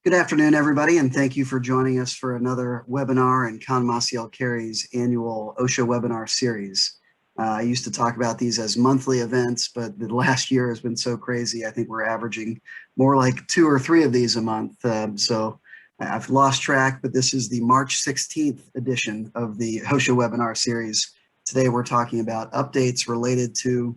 Good afternoon, everybody, and thank you for joining us for another webinar in Conn Carey's annual OSHA webinar series. I used to talk about these as monthly events, but the last year has been so crazy. I think we're averaging more like 2 or 3 of these a month. So I've lost track, but this is the March 16th edition of the OSHA webinar series. Today, we're talking about updates related to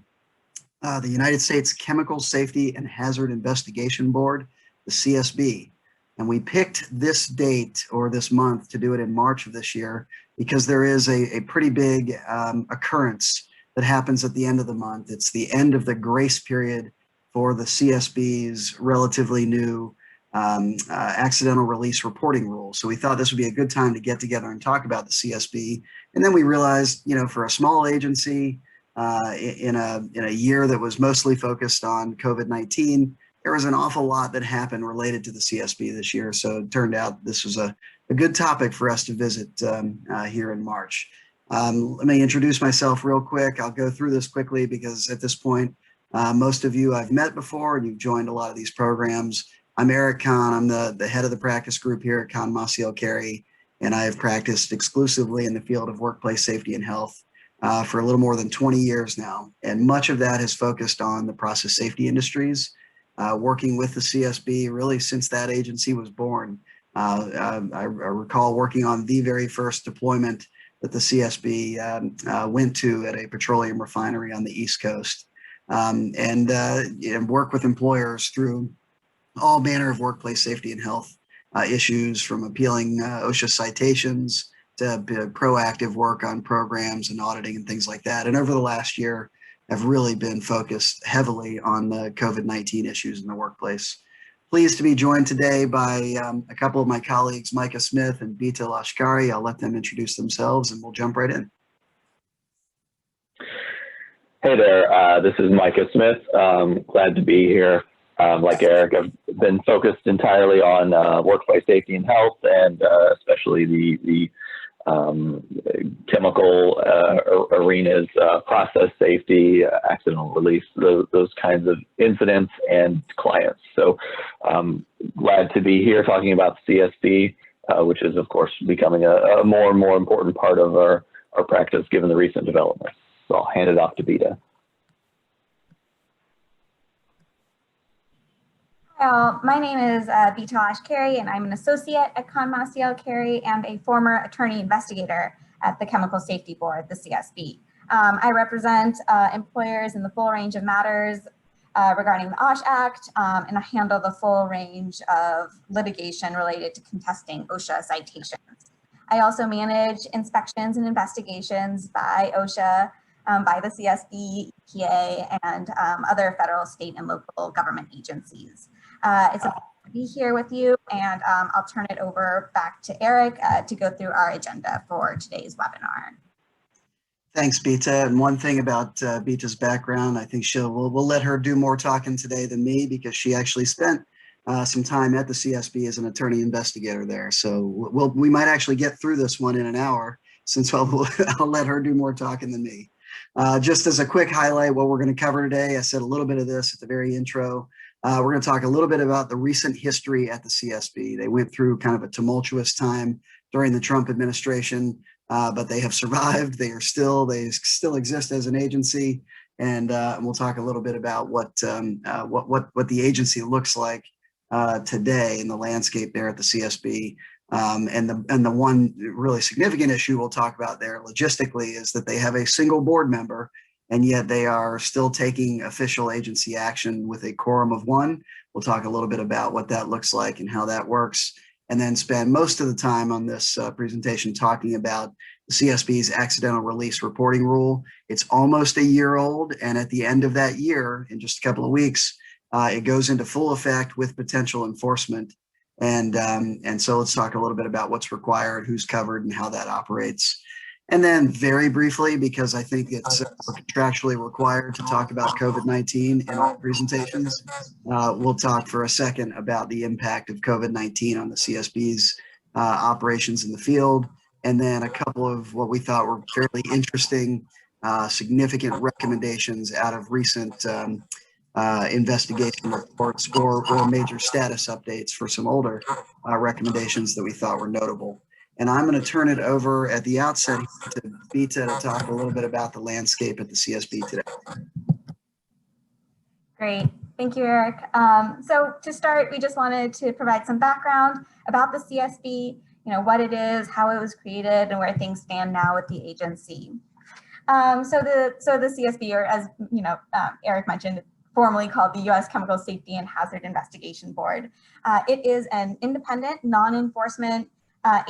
the United States Chemical Safety and Hazard Investigation Board, the CSB. And we picked this date or this month to do it in March of this year because there is a pretty big occurrence that happens at the end of the month. It's the end of the grace period for the CSB's relatively new accidental release reporting rule. So we thought this would be a good time to get together and talk about the CSB. And then we realized, you know, for a small agency in a year that was mostly focused on COVID-19, there was an awful lot that happened related to the CSB this year. So it turned out this was a good topic for us to visit here in March. Let me introduce myself real quick. I'll go through this quickly because at this point, most of you I've met before and you've joined a lot of these programs. I'm Eric Conn. I'm the head of the practice group here at Conn Carey, and I have practiced exclusively in the field of workplace safety and health for a little more than 20 years now. And much of that has focused on the process safety industries. Working with the CSB really since that agency was born. I recall working on the very first deployment that the CSB went to at a petroleum refinery on the East Coast, and work with employers through all manner of workplace safety and health issues, from appealing OSHA citations to proactive work on programs and auditing and things like that. And over the last year, have really been focused heavily on the COVID-19 issues in the workplace. Pleased to be joined today by a couple of my colleagues, Micah Smith and Beeta Lashkari. I'll let them introduce themselves and we'll jump right in. Hey there, this is Micah Smith. Glad to be here. Like Eric, I've been focused entirely on workplace safety and health, and especially the chemical arenas, process safety, accidental release, those kinds of incidents and clients. So glad to be here talking about the CSB, which is of course becoming a more and more important part of our practice given the recent developments. So I'll hand it off to Beeta. My name is Beeta Lashkari, and I'm an associate at Conn Carey and a former attorney investigator at the Chemical Safety Board, the CSB. I represent employers in the full range of matters regarding the OSH Act, and I handle the full range of litigation related to contesting OSHA citations. I also manage inspections and investigations by OSHA, by the CSB, EPA, and other federal, state, and local government agencies. It's a pleasure to be here with you, and I'll turn it over back to Eric to go through our agenda for today's webinar. Thanks, Beeta. And one thing about Beeta's background, I think we'll let her do more talking today than me because she actually spent some time at the CSB as an attorney investigator there. So we might actually get through this one in an hour, since I'll let her do more talking than me. Just as a quick highlight, what we're going to cover today, I said a little bit of this at the very intro. We're going to talk a little bit about the recent history at the CSB. They went through kind of a tumultuous time during the Trump administration, but they have survived. They still exist as an agency, and we'll talk a little bit about what the agency looks like today in the landscape there at the CSB. And the one really significant issue we'll talk about there logistically is that they have a single board member, and yet they are still taking official agency action with a Quorum of One. We'll talk a little bit about what that looks like and how that works, and then spend most of the time on this presentation talking about the CSB's accidental release reporting rule. It's almost a year old, and at the end of that year, in just a couple of weeks, it goes into full effect with potential enforcement. And so let's talk a little bit about what's required, who's covered, and how that operates. And then very briefly, because I think it's contractually required to talk about COVID-19 in all presentations, we'll talk for a second about the impact of COVID-19 on the CSB's operations in the field, and then a couple of what we thought were fairly interesting, significant recommendations out of recent investigation reports or major status updates for some older recommendations that we thought were notable. And I'm going to turn it over at the outset to Beeta to talk a little bit about the landscape at the CSB today. Great. Thank you, Eric. So to start, we just wanted to provide some background about the CSB, what it is, how it was created, and where things stand now with the agency. So the CSB, or as Eric mentioned, formerly called the U.S. Chemical Safety and Hazard Investigation Board. It is an independent, non-enforcement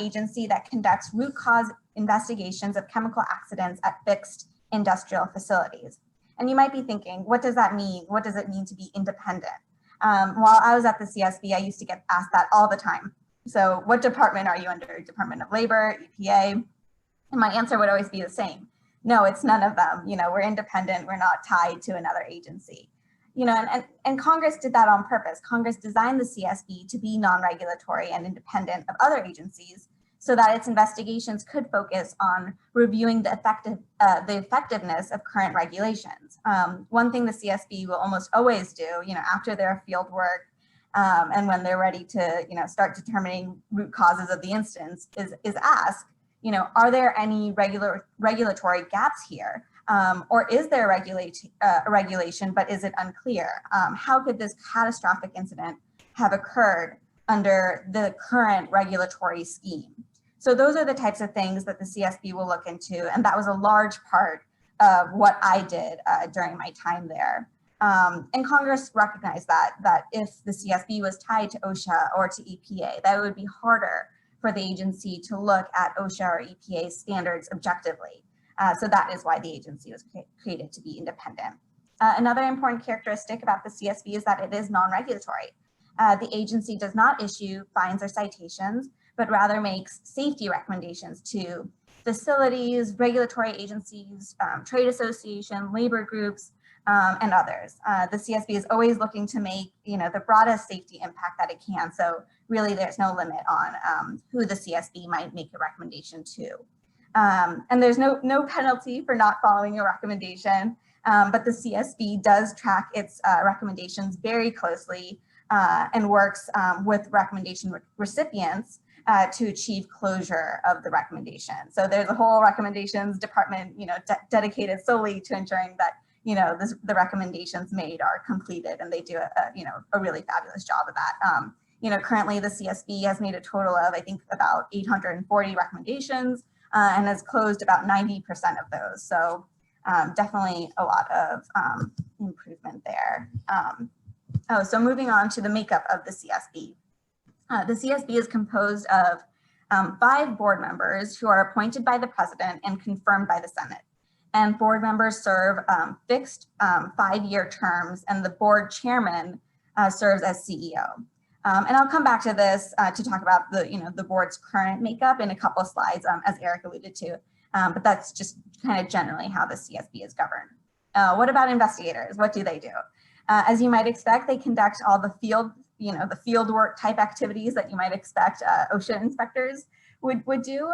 agency that conducts root cause investigations of chemical accidents at fixed industrial facilities. And you might be thinking, what does that mean? What does it mean to be independent? While I was at the CSB, I used to get asked that all the time. So what department are you under? Department of Labor, EPA? And my answer would always be the same. No, it's none of them. We're independent. We're not tied to another agency. And Congress did that on purpose. Congress designed the CSB to be non-regulatory and independent of other agencies so that its investigations could focus on reviewing the effectiveness of current regulations. One thing the CSB will almost always do, after their field work and when they're ready to, start determining root causes of the instance, is ask, are there any regulatory gaps here? Or is there a regulation, but is it unclear? How could this catastrophic incident have occurred under the current regulatory scheme? So those are the types of things that the CSB will look into. And that was a large part of what I did during my time there. And Congress recognized that if the CSB was tied to OSHA or to EPA, that it would be harder for the agency to look at OSHA or EPA standards objectively. So that is why the agency was created to be independent. Another important characteristic about the CSB is that it is non-regulatory. The agency does not issue fines or citations, but rather makes safety recommendations to facilities, regulatory agencies, trade association, labor groups, and others. The CSB is always looking to make the broadest safety impact that it can. So really there's no limit on who the CSB might make a recommendation to. And there's no penalty for not following a recommendation, but the CSB does track its recommendations very closely and works with recommendation recipients to achieve closure of the recommendation. So there's a whole recommendations department, dedicated solely to ensuring that the recommendations made are completed, and they do a really fabulous job of that. Currently the CSB has made a total of, I think, about 840 recommendations. And has closed about 90% of those. So definitely a lot of improvement there. So moving on to the makeup of the CSB. The CSB is composed of 5 board members who are appointed by the president and confirmed by the Senate. And board members serve fixed 5-year terms, and the board chairman serves as CEO. And I'll come back to this to talk about the board's current makeup in a couple of slides, as Eric alluded to, but that's just kind of generally how the CSB is governed. What about investigators? What do they do? As you might expect, they conduct all the field work type activities that you might expect OSHA inspectors would do.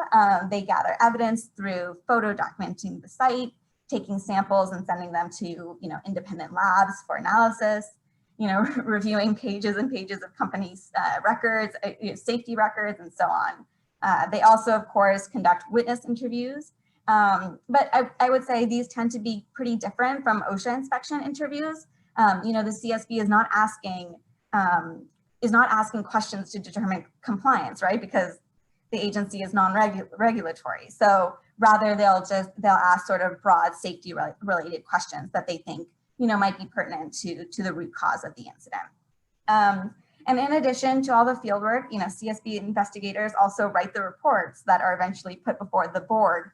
They gather evidence through photo documenting the site, taking samples and sending them to independent labs for analysis. Reviewing pages and pages of companies' records, safety records, and so on. They also, of course, conduct witness interviews. But I would say these tend to be pretty different from OSHA inspection interviews. The CSB is not asking questions to determine compliance, right? Because the agency is non-regulatory. So rather, they'll ask sort of broad safety related questions that they think might be pertinent to the root cause of the incident. And in addition to all the field work, CSB investigators also write the reports that are eventually put before the board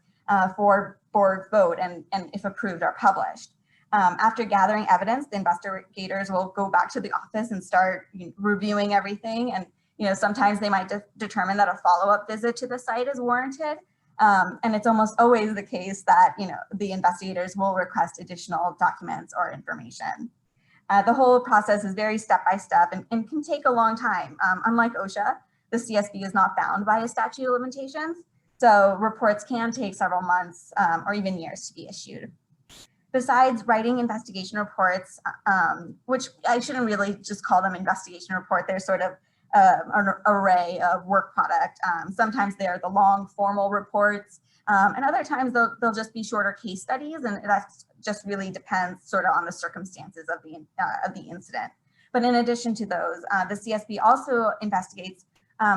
for board vote and if approved are published. After gathering evidence, the investigators will go back to the office and start reviewing everything. And sometimes they might determine that a follow-up visit to the site is warranted. And it's almost always the case that the investigators will request additional documents or information. The whole process is very step-by-step and can take a long time. Unlike OSHA, the CSB is not bound by a statute of limitations, so reports can take several months or even years to be issued. besides writing investigation reports, which I shouldn't really just call them investigation report, they're sort of an array of work product. Sometimes they're the long formal reports, and other times they'll just be shorter case studies, and that just really depends sort of on the circumstances of the incident. But in addition to those, the CSB also investigates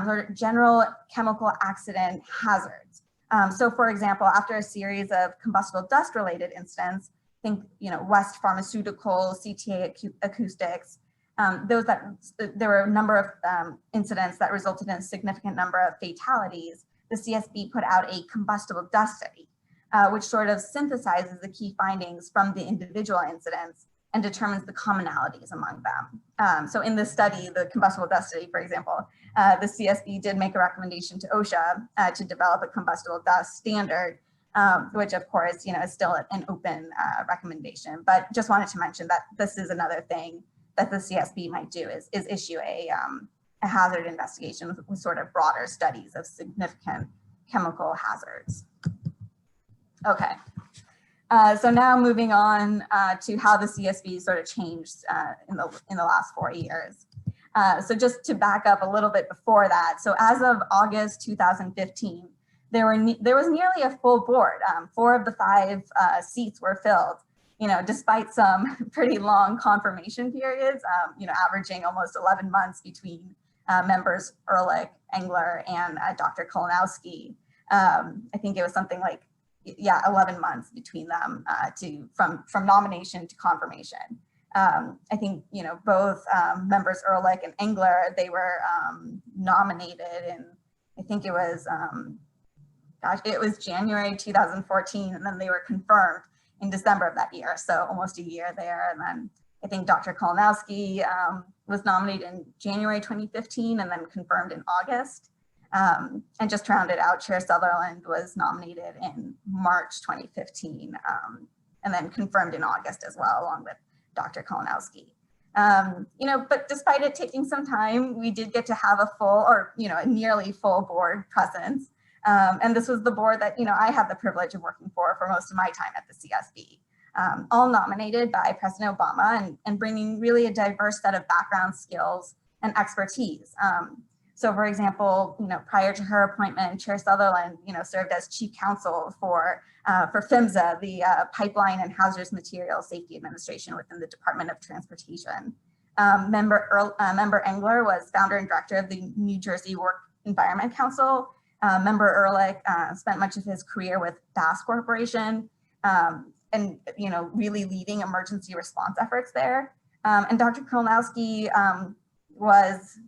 sort of general chemical accident hazards. So for example, after a series of combustible dust related incidents, think, West Pharmaceutical, CTA Acoustics, there were a number of incidents that resulted in a significant number of fatalities. The CSB put out a combustible dust study, which sort of synthesizes the key findings from the individual incidents and determines the commonalities among them. So in this study, the combustible dust study, for example, the CSB did make a recommendation to OSHA to develop a combustible dust standard, which of course, is still an open recommendation. But just wanted to mention that this is another thing that the CSB might do is issue a hazard investigation with sort of broader studies of significant chemical hazards. Okay. So now moving on to how the CSB sort of changed in the last 4 years. So just to back up a little bit before that, so as of August 2015, there was nearly a full board. 4 of the 5 seats were filled, despite some pretty long confirmation periods, averaging almost 11 months between members Ehrlich, Engler, and Dr. Kolonowski. I think it was something like 11 months between them from nomination to confirmation. I think, both members Ehrlich and Engler, they were nominated, and I think it was, it was January 2014, and then they were confirmed in December of that year. So almost a year there. And then I think Dr. Kolonowski was nominated in January 2015 and then confirmed in August. And just to round it out, Chair Sutherland was nominated in March 2015 and then confirmed in August as well, along with Dr. Kolonowski. But despite it taking some time, we did get to have a full or, a nearly full board presence. And this was the board that, I had the privilege of working for most of my time at the CSB, all nominated by President Obama and bringing really a diverse set of background, skills, and expertise. So for example, prior to her appointment, Chair Sutherland, served as chief counsel for PHMSA, the Pipeline and Hazardous Materials Safety Administration within the Department of Transportation. Member Engler was founder and director of the New Jersey Work Environment Council. Member Ehrlich spent much of his career with Bass Corporation and, really leading emergency response efforts there. And Dr. Kolonowski was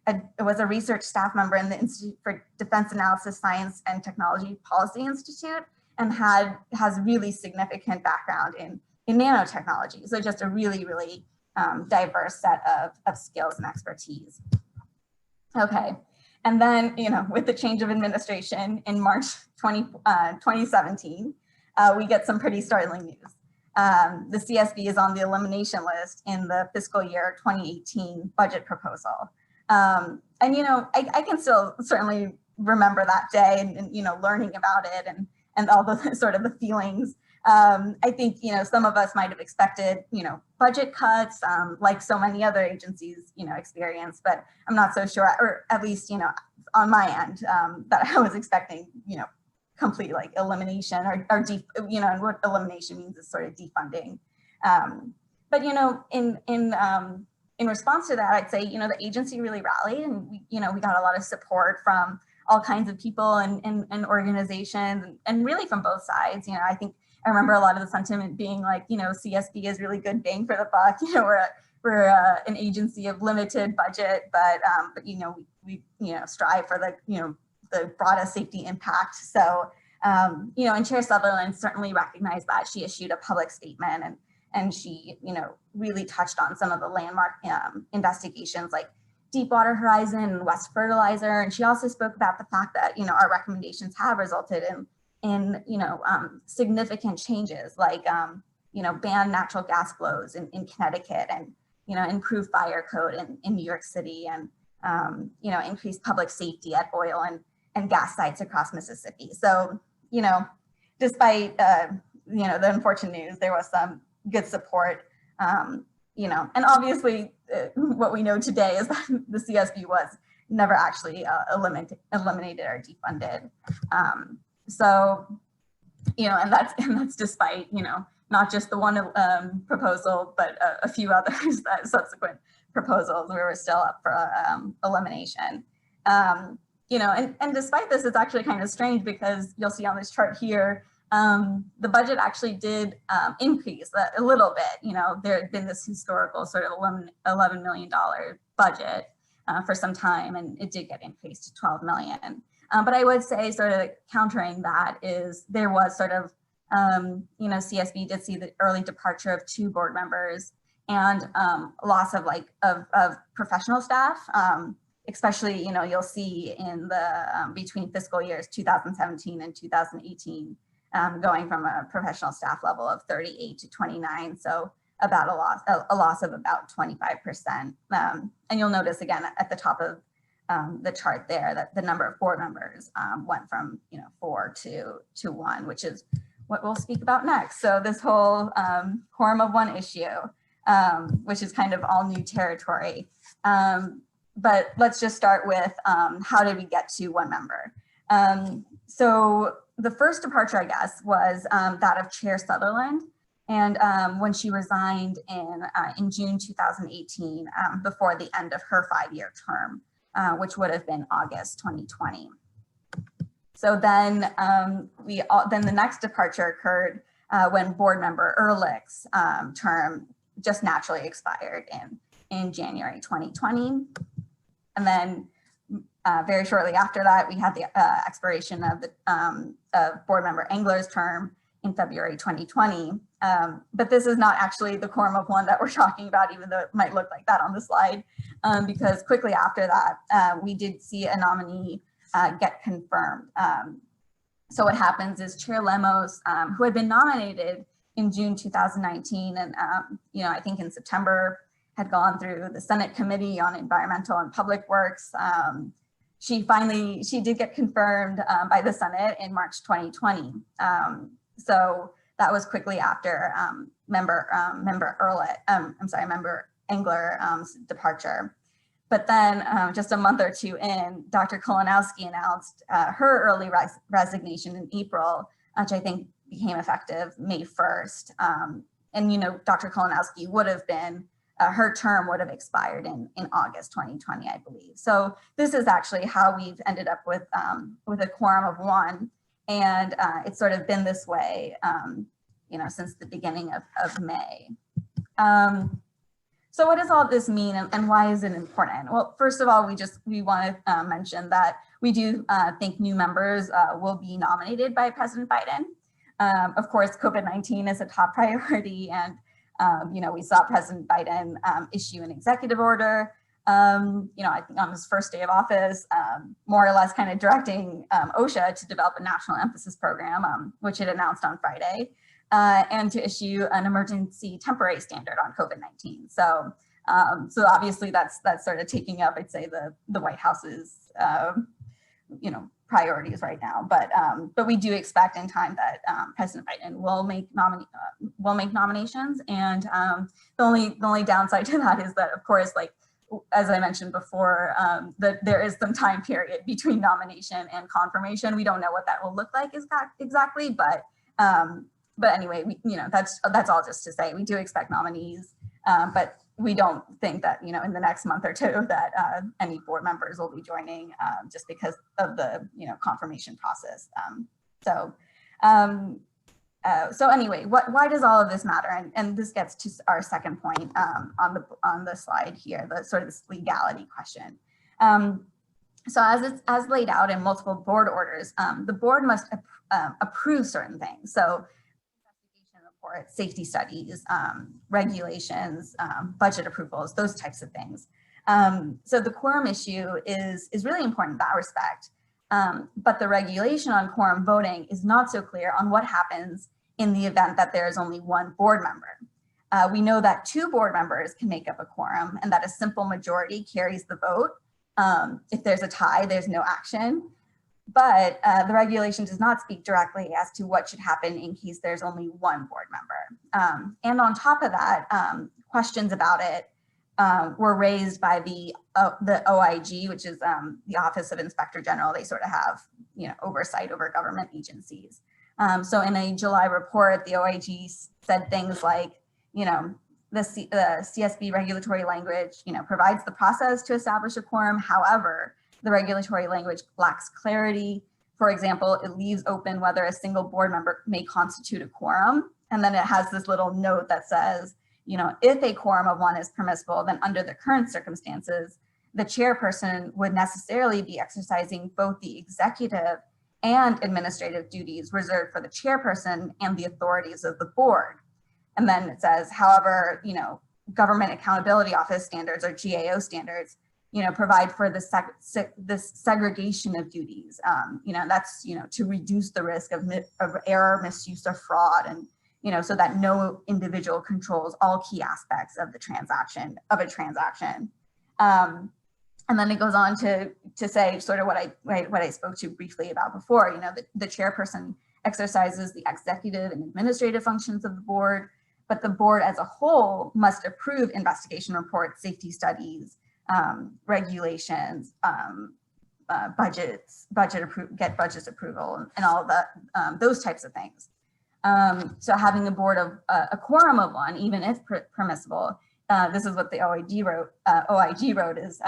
a research staff member in the Institute for Defense Analysis, Science and Technology Policy Institute, and has really significant background in nanotechnology. So just a really, really diverse set of skills and expertise. Okay, and then, with the change of administration in March 2017, we get some pretty startling news. The CSB is on the elimination list in the fiscal year 2018 budget proposal. And, I can still certainly remember that day and learning about it and all the sort of the feelings. I think, some of us might have expected, budget cuts like so many other agencies, experience, but I'm not so sure, or at least, on my end, that I was expecting, complete like elimination or and what elimination means is sort of defunding. But, in response to that, I'd say, the agency really rallied, and we got a lot of support from all kinds of people and organizations and really from both sides. I think I remember a lot of the sentiment being like, CSB is really good bang for the buck. We're an agency of limited budget, but we strive for the broadest safety impact. So, and Chair Sutherland certainly recognized that. She issued a public statement and she, really touched on some of the landmark investigations like Deepwater Horizon and West Fertilizer. And she also spoke about the fact that, our recommendations have resulted in significant changes like, ban natural gas flows in Connecticut and, improve fire code in New York City and, increase public safety at oil and gas sites across Mississippi. So, despite, the unfortunate news, there was some good support, and obviously what we know today is that the CSB was never actually eliminated or defunded. And that's despite, not just the one proposal, but a few others that subsequent proposals we were still up for elimination. And despite this, it's actually kind of strange because you'll see on this chart here, the budget actually did increase a little bit. There had been this historical sort of $11 million budget for some time, and it did get increased to 12 million. But I would say sort of countering that is there was sort of, CSB did see the early departure of 2 board members and loss of professional staff, especially, you'll see in the between fiscal years 2017 and 2018, going from a professional staff level of 38 to 29. So about a loss of about 25%. And you'll notice again at the top of the chart there that the number of board members went from 4 to 1, which is what we'll speak about next. So this whole Quorum of One issue, which is kind of all new territory. But let's just start with how did we get to 1 member? So the first departure, I guess, was that of Chair Sutherland. And when she resigned in June 2018, before the end of her 5-year term, which would have been August 2020. So then then the next departure occurred when board member Ehrlich's term just naturally expired in January 2020. And then very shortly after that, we had the expiration of the board member Engler's term in February 2020. But this is not actually the Quorum of One that we're talking about, even though it might look like that on the slide, because quickly after that, we did see a nominee get confirmed. So what happens is Chair Lemos, who had been nominated in June 2019, and I think in September had gone through the Senate Committee on Environmental and Public Works. She did get confirmed by the Senate in March 2020. So that was quickly after member Engler's departure. But then just a month or 2 in, Dr. Kolonowski announced her early resignation in April, which I think became effective May 1st. And Dr. Kolonowski would have been, her term would have expired in August 2020, I believe. So this is actually how we've ended up with a Quorum of One. And it's sort of been this way, since the beginning of May. So what does all this mean and why is it important? Well, first of all, we want to mention that we do think new members will be nominated by President Biden. Of course, COVID-19 is a top priority, and we saw President Biden issue an executive order. I think on his first day of office, more or less kind of directing OSHA to develop a national emphasis program, which it announced on Friday, and to issue an emergency temporary standard on COVID-19. So obviously that's sort of taking up, I'd say, the White House's, priorities right now. But we do expect in time that President Biden will make nominations. And the only downside to that is that, of course, as I mentioned before, there is some time period between nomination and confirmation. We don't know what that will look like exactly, but anyway, that's all just to say we do expect nominees, but we don't think that in the next month or 2 that any board members will be joining just because of the confirmation process. So anyway, why does all of this matter? And this gets to our second point on the slide here, the sort of this legality question. So as laid out in multiple board orders, the board must approve certain things. So investigation reports, safety studies, regulations, budget approvals, those types of things. So the quorum issue is really important in that respect. But the regulation on quorum voting is not so clear on what happens in the event that there is only 1 board member. We know that 2 board members can make up a quorum and that a simple majority carries the vote. If there's a tie, there's no action. But the regulation does not speak directly as to what should happen in case there's only one board member. And on top of that, questions about it were raised by the OIG, which is the Office of Inspector General. They sort of have, oversight over government agencies. So in a July report, the OIG said things like, the CSB regulatory language, provides the process to establish a quorum. However, the regulatory language lacks clarity. For example, it leaves open whether a single board member may constitute a quorum. And then it has this little note that says, if a quorum of one is permissible, then under the current circumstances, the chairperson would necessarily be exercising both the executive and administrative duties reserved for the chairperson and the authorities of the board. And then it says, however, Government Accountability Office standards, or GAO standards, provide for this segregation of duties. That's, to reduce the risk of error, misuse, or fraud, and, so that no individual controls all key aspects of the transaction, and then it goes on to say sort of what I spoke to briefly about before, the chairperson exercises the executive and administrative functions of the board, but the board as a whole must approve investigation reports, safety studies, regulations, get budget approval, and all of that, those types of things. So having a board of a quorum of one, even if permissible, this is what the OIG wrote is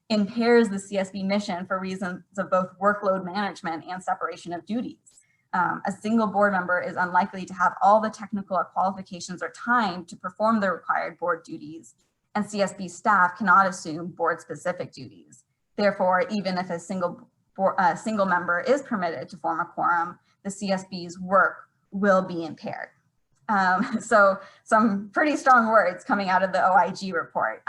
impairs the CSB mission for reasons of both workload management and separation of duties. A single board member is unlikely to have all the technical qualifications or time to perform the required board duties, and CSB staff cannot assume board-specific duties. Therefore, even if a single member is permitted to form a quorum, the CSB's work will be impaired. So some pretty strong words coming out of the OIG report.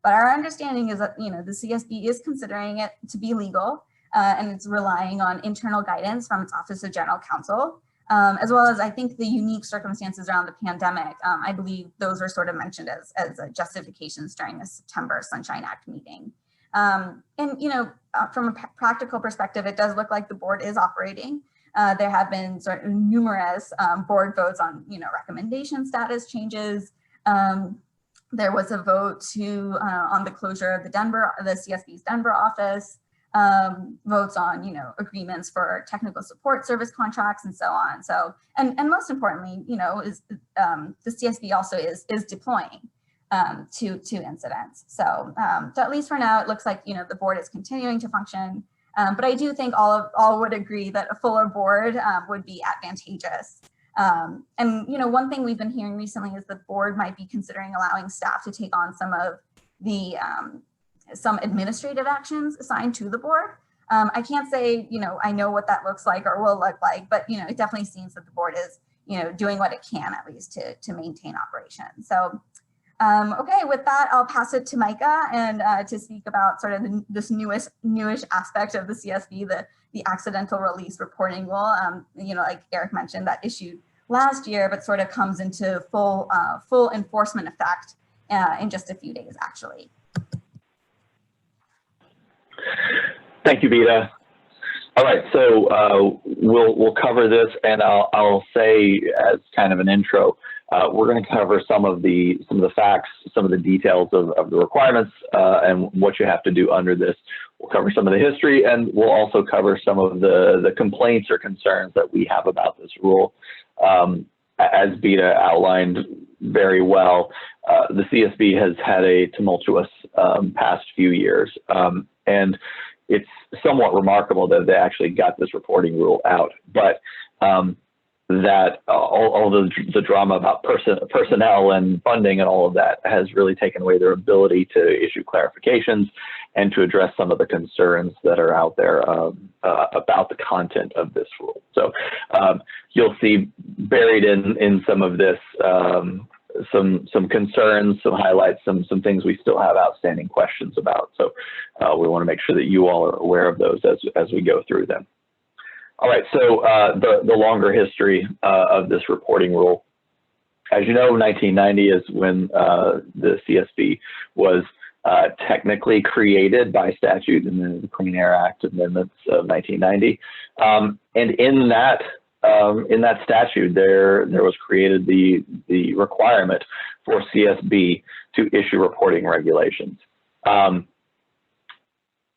But our understanding is that the CSB is considering it to be legal, and it's relying on internal guidance from its Office of General Counsel, as well as I think the unique circumstances around the pandemic. I believe those were sort of mentioned as justifications during the September Sunshine Act meeting. And from a practical perspective, it does look like the board is operating. There have been sort of numerous board votes on recommendation status changes. There was a vote on the closure of the CSB's Denver office, votes on agreements for technical support service contracts and so on. So and most importantly, is the CSB also is deploying to incidents. So at least for now, it looks like the board is continuing to function. But I do think all would agree that a fuller board would be advantageous. And one thing we've been hearing recently is the board might be considering allowing staff to take on some of the some administrative actions assigned to the board. I can't say I know what that looks like or will look like, but it definitely seems that the board is doing what it can at least to maintain operations. So okay, with that, I'll pass it to Micah and to speak about sort of this newish aspect of the CSB, the accidental release reporting rule. Like Eric mentioned, that issued last year, but sort of comes into full enforcement effect in just a few days, actually. Thank you, Beeta. All right, so we'll cover this, and I'll say as kind of an intro, we're going to cover some of the facts, some of the details of the requirements, and what you have to do under this. We'll cover some of the history, and we'll also cover some of the complaints or concerns that we have about this rule. As Beeta outlined very well, the CSB has had a tumultuous past few years, and it's somewhat remarkable that they actually got this reporting rule out. But that all the drama about personnel and funding and all of that has really taken away their ability to issue clarifications and to address some of the concerns that are out there about the content of this rule. So you'll see buried in some of this some concerns, some highlights, some things we still have outstanding questions about. So we want to make sure that you all are aware of those as we go through them. All right, so the longer history of this reporting rule. As you know, 1990 is when the CSB was technically created by statute in the Clean Air Act amendments of 1990. And in that statute, there was created the requirement for CSB to issue reporting regulations.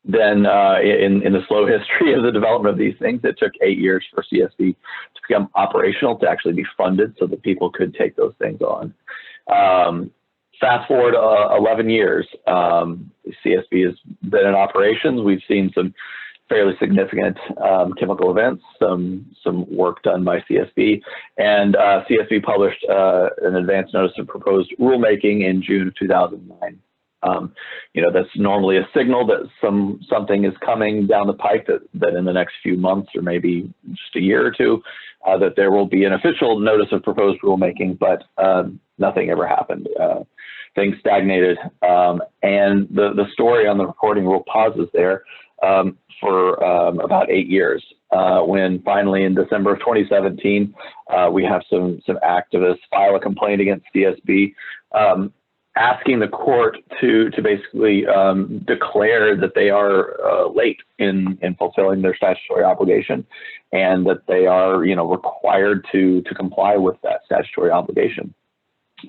Then in the slow history of the development of these things, it took 8 years for CSB to become operational, to actually be funded so that people could take those things on. Fast forward 11 years, CSB has been in operations. We've seen some fairly significant chemical events, some work done by CSB, and CSB published an advance notice of proposed rulemaking in June of 2009. That's normally a signal that something is coming down the pike, that in the next few months or maybe just a year or two, that there will be an official notice of proposed rulemaking, but nothing ever happened. Things stagnated, and the story on the reporting rule pauses there for about 8 years, when finally in December of 2017, we have some activists file a complaint against CSB, asking the court to basically declare that they are late in fulfilling their statutory obligation, and that they are required to comply with that statutory obligation.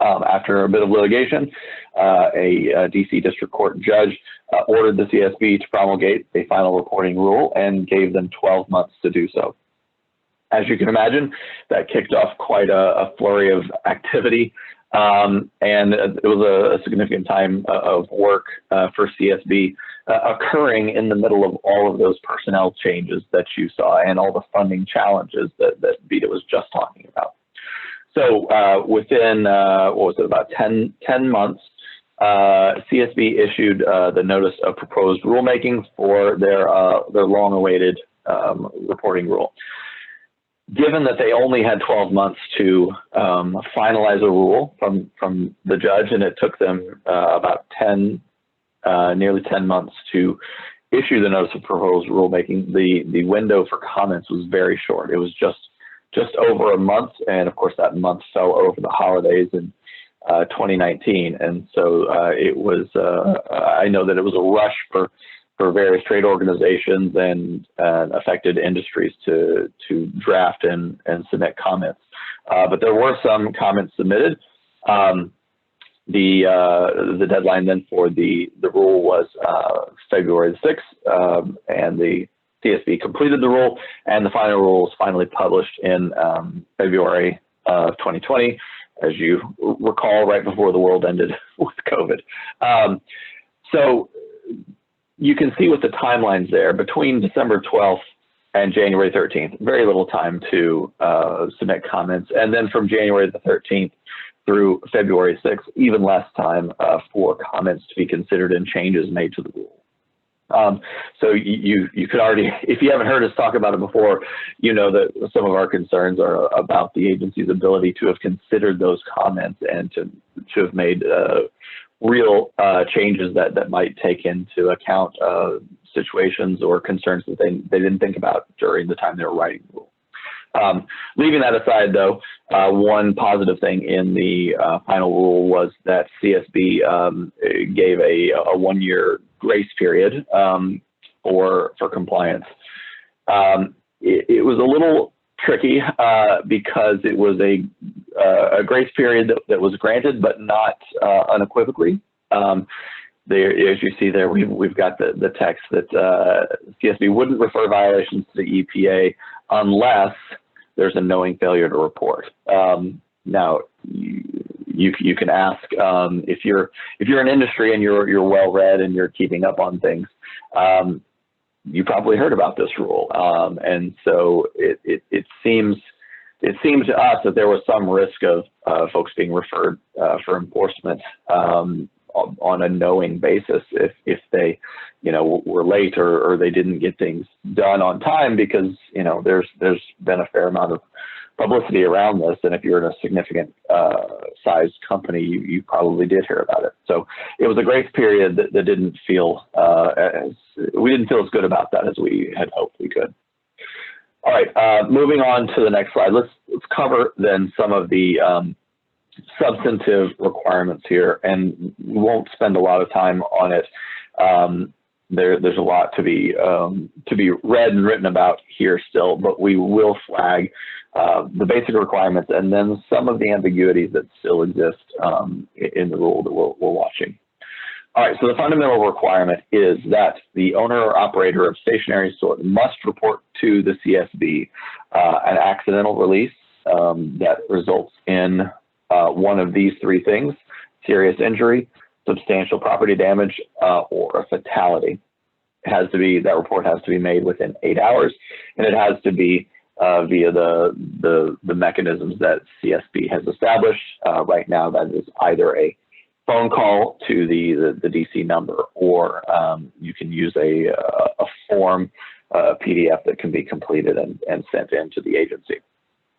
After a bit of litigation, a DC District Court judge ordered the CSB to promulgate a final reporting rule and gave them 12 months to do so. As you can imagine, that kicked off quite a flurry of activity, and it was a significant time of work for CSB, occurring in the middle of all of those personnel changes that you saw and all the funding challenges that Beeta was just talking about. So within, what was it, about 10 months, CSB issued the notice of proposed rulemaking for their long-awaited reporting rule. Given that they only had 12 months to finalize a rule from the judge, and it took them about nearly 10 months to issue the notice of proposed rulemaking, the window for comments was very short. It was just over a month, and of course that month fell over the holidays in 2019, and so it was. I know that it was a rush for various trade organizations and affected industries to draft and submit comments, but there were some comments submitted. The deadline then for the rule was February 6th, and the CSB completed the rule, and the final rule was finally published in February of 2020, as you recall, right before the world ended with COVID. So you can see with the timelines there, between December 12th and January 13th, very little time to submit comments, and then from January the 13th through February 6th, even less time for comments to be considered and changes made to the rule. So you could already, if you haven't heard us talk about it before, you know that some of our concerns are about the agency's ability to have considered those comments and to have made real changes that might take into account situations or concerns that they didn't think about during the time they were writing the rule. Leaving that aside, though, one positive thing in the final rule was that CSB gave a 1-year grace period for compliance. It was a little tricky because it was a grace period that was granted, but not unequivocally. There, as you see there, we've got the text that CSB wouldn't refer violations to the EPA unless there's a knowing failure to report. Now, you can ask if you're an industry and you're well read and you're keeping up on things, you probably heard about this rule, and so it seems to us that there was some risk of folks being referred for enforcement on a knowing basis if they were late or they didn't get things done on time, because there's been a fair amount of publicity around this, and if you're in a significant sized company, you probably did hear about it. So it was a grace period that didn't feel we didn't feel as good about that as we had hoped we could. All right, moving on to the next slide. Let's cover then some of the substantive requirements here, and we won't spend a lot of time on it. There's a lot to be read and written about here still, but we will flag the basic requirements and then some of the ambiguities that still exist in the rule that we're watching. All right, so the fundamental requirement is that the owner or operator of stationary sort must report to the CSB an accidental release that results in one of these three things: serious injury, substantial property damage, or a fatality. That report has to be made within 8 hours, and it has to be via the mechanisms that CSB has established. Right now, that is either a phone call to the DC number, or you can use a form, a PDF that can be completed and sent in to the agency.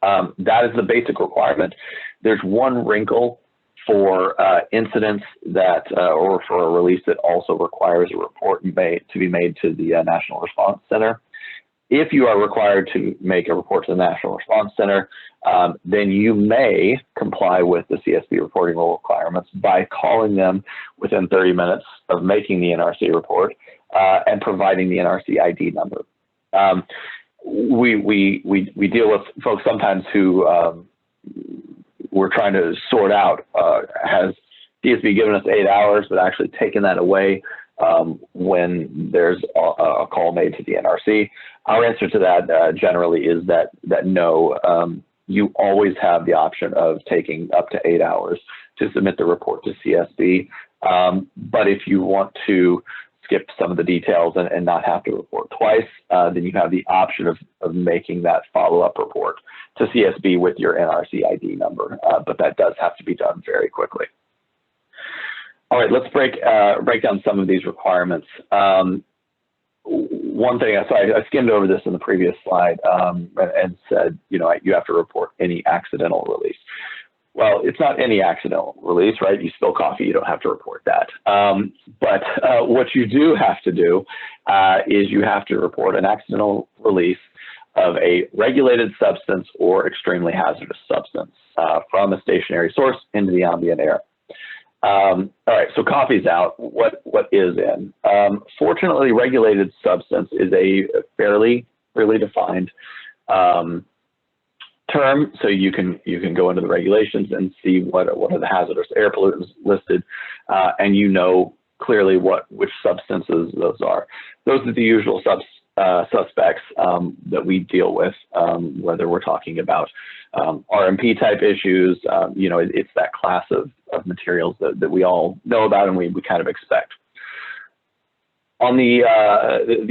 That is the basic requirement. There's one wrinkle for incidents that, or for a release that also requires a report to be made to the National Response Center. If you are required to make a report to the National Response Center, then you may comply with the CSB reporting rule requirements by calling them within 30 minutes of making the NRC report and providing the NRC ID number. We deal with folks sometimes who we're trying to sort out, has CSB given us 8 hours, but actually taken that away when there's a call made to the NRC. Our answer to that generally is that no, you always have the option of taking up to 8 hours to submit the report to CSB. But if you want to skip some of the details and not have to report twice, then you have the option of making that follow-up report to CSB with your NRC ID number, but that does have to be done very quickly. All right, let's break down some of these requirements. One thing, so I skimmed over this in the previous slide and said, you have to report any accidental release. Well, it's not any accidental release, right? You spill coffee, you don't have to report that. But what you do have to do is you have to report an accidental release of a regulated substance or extremely hazardous substance from a stationary source into the ambient air. All right, so coffee's out. What is in? Fortunately, regulated substance is a fairly defined term, so you can go into the regulations and see what are the hazardous air pollutants listed, and clearly which substances those are. Those are the usual suspects that we deal with, whether we're talking about RMP type issues. It's that class of materials that we all know about and we kind of expect. On the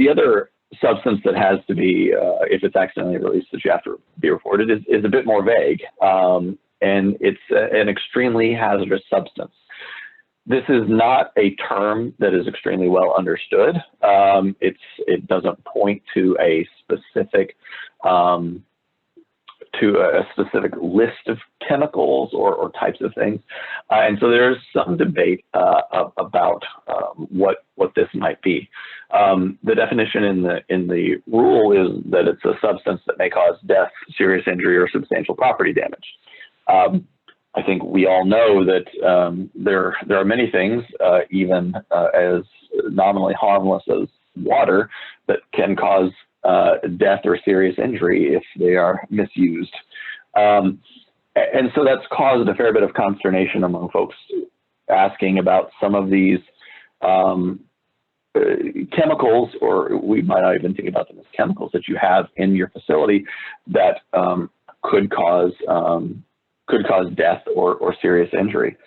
other substance that has to be, if it's accidentally released, that you have to be reported is a bit more vague, and it's an extremely hazardous substance. This is not a term that is extremely well understood. It doesn't point to a specific list of chemicals or types of things, and so there's some debate about what this might be. The definition in the rule is that it's a substance that may cause death, serious injury, or substantial property damage. I think we all know that there are many things, even as nominally harmless as water, that can cause death or serious injury if they are misused. And so that's caused a fair bit of consternation among folks asking about some of these chemicals, or we might not even think about them as chemicals, that you have in your facility that could cause death or serious injury.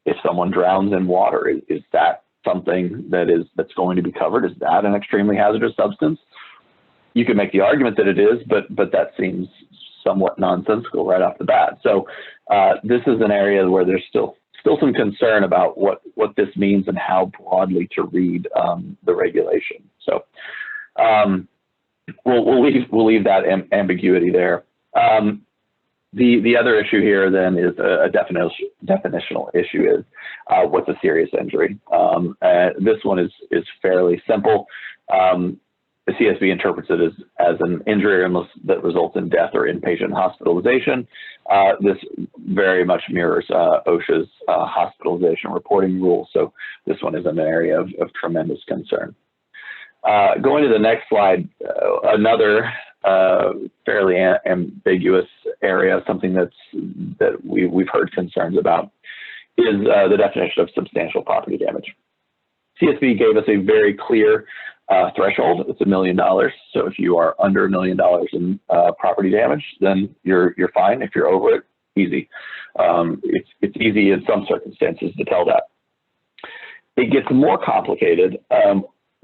If someone drowns in water, is that something that's going to be covered? Is that an extremely hazardous substance? You could make the argument that it is, but that seems somewhat nonsensical right off the bat. So this is an area where there's still some concern about what this means and how broadly to read the regulation. So we'll leave that ambiguity there. The other issue here then is a definitional issue is what's a serious injury. This one is fairly simple. the CSB interprets it as an injury or illness that results in death or inpatient hospitalization. This very much mirrors OSHA's hospitalization reporting rule, so this one is an area of tremendous concern. Going to the next slide, another fairly ambiguous area, something that we've heard concerns about, is the definition of substantial property damage. CSB gave us a very clear threshold. It's $1 million. So if you are under $1 million in property damage, then you're fine. If you're over it, easy. It's easy in some circumstances to tell that. It gets more complicated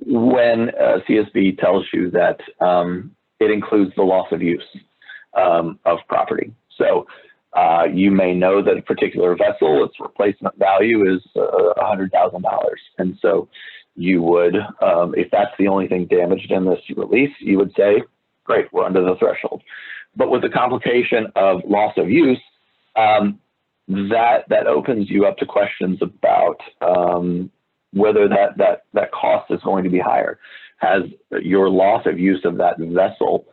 when CSB tells you that it includes the loss of use of property. So you may know that a particular vessel, its replacement value is $100,000. And so you would, if that's the only thing damaged in this release, you would say, great, we're under the threshold. But with the complication of loss of use, that opens you up to questions about whether that cost is going to be higher. Has your loss of use of that vessel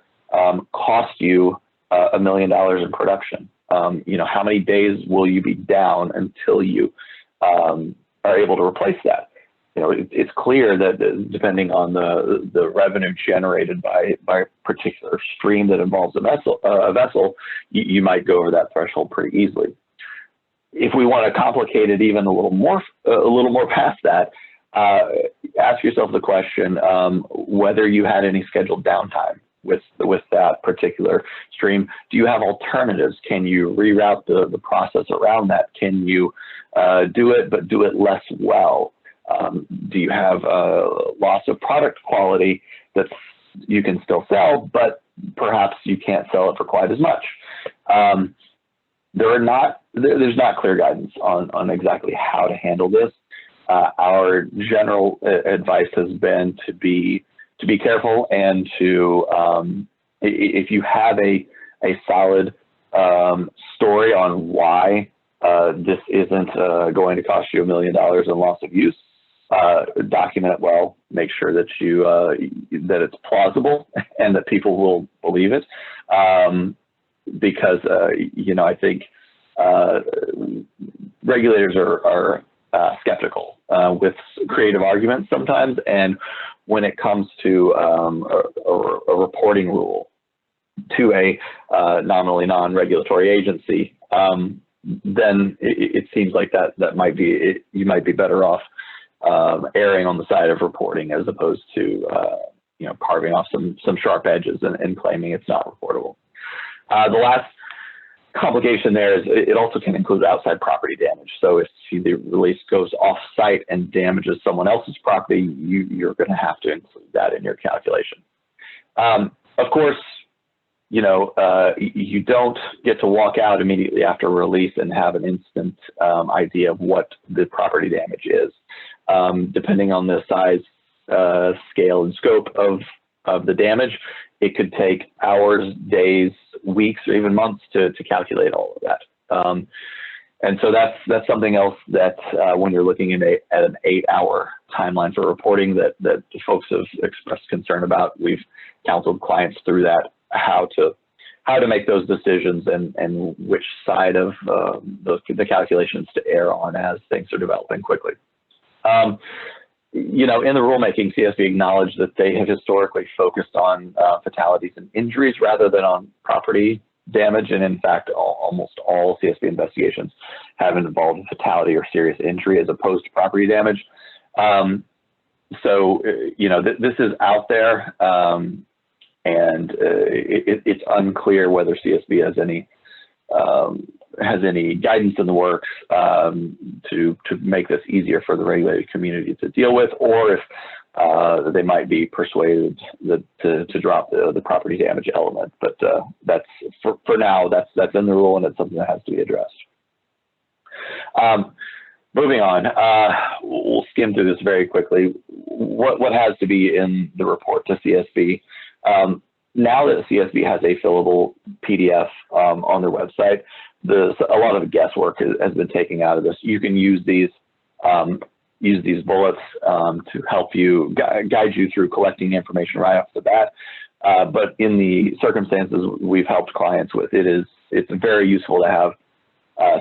cost you $1 million in production? How many days will you be down until you are able to replace that? It's clear that depending on the revenue generated by a particular stream that involves a vessel, you might go over that threshold pretty easily. If we want to complicate it even a little more past that, ask yourself the question whether you had any scheduled downtime with that particular stream. Do you have alternatives? Can you reroute the process around that? Can you do it but do it less well? Do you have loss of product quality that you can still sell, but perhaps you can't sell it for quite as much? There's not clear guidance on exactly how to handle this. Our general advice has been to be careful and to, if you have a solid story on why this isn't going to cost you $1 million in loss of use, document it well, make sure that that it's plausible and that people will believe it. Because I think regulators are skeptical with creative arguments sometimes, and when it comes to a reporting rule to a nominally non-regulatory agency, then it seems like that might be you might be better off erring on the side of reporting as opposed to carving off some sharp edges and claiming it's not reportable. The last complication there is it also can include outside property damage. So if the release goes off-site and damages someone else's property, you're going to have to include that in your calculation. Of course, you don't get to walk out immediately after release and have an instant idea of what the property damage is. Depending on the size, scale, and scope of the damage, it could take hours, days, weeks, or even months to calculate all of that. And so that's something else that when you're looking at an 8-hour timeline for reporting that folks have expressed concern about, we've counseled clients through that, how to make those decisions and which side of the calculations to err on as things are developing quickly. In the rulemaking, CSB acknowledged that they have historically focused on fatalities and injuries rather than on property damage. And in fact, almost all CSB investigations have involved fatality or serious injury as opposed to property damage. So, this is out there, and it's unclear whether CSB has any guidance in the works to make this easier for the regulated community to deal with, or if they might be persuaded to drop the property damage element. But that's for now, that's in the rule, and it's something that has to be addressed. Moving on, we'll skim through this very quickly. What has to be in the report to CSB? Now that CSB has a fillable PDF on their website, a lot of guesswork has been taken out of this. You can use these use these bullets to help you guide you through collecting information right off the bat. But in the circumstances we've helped clients with, it's very useful to have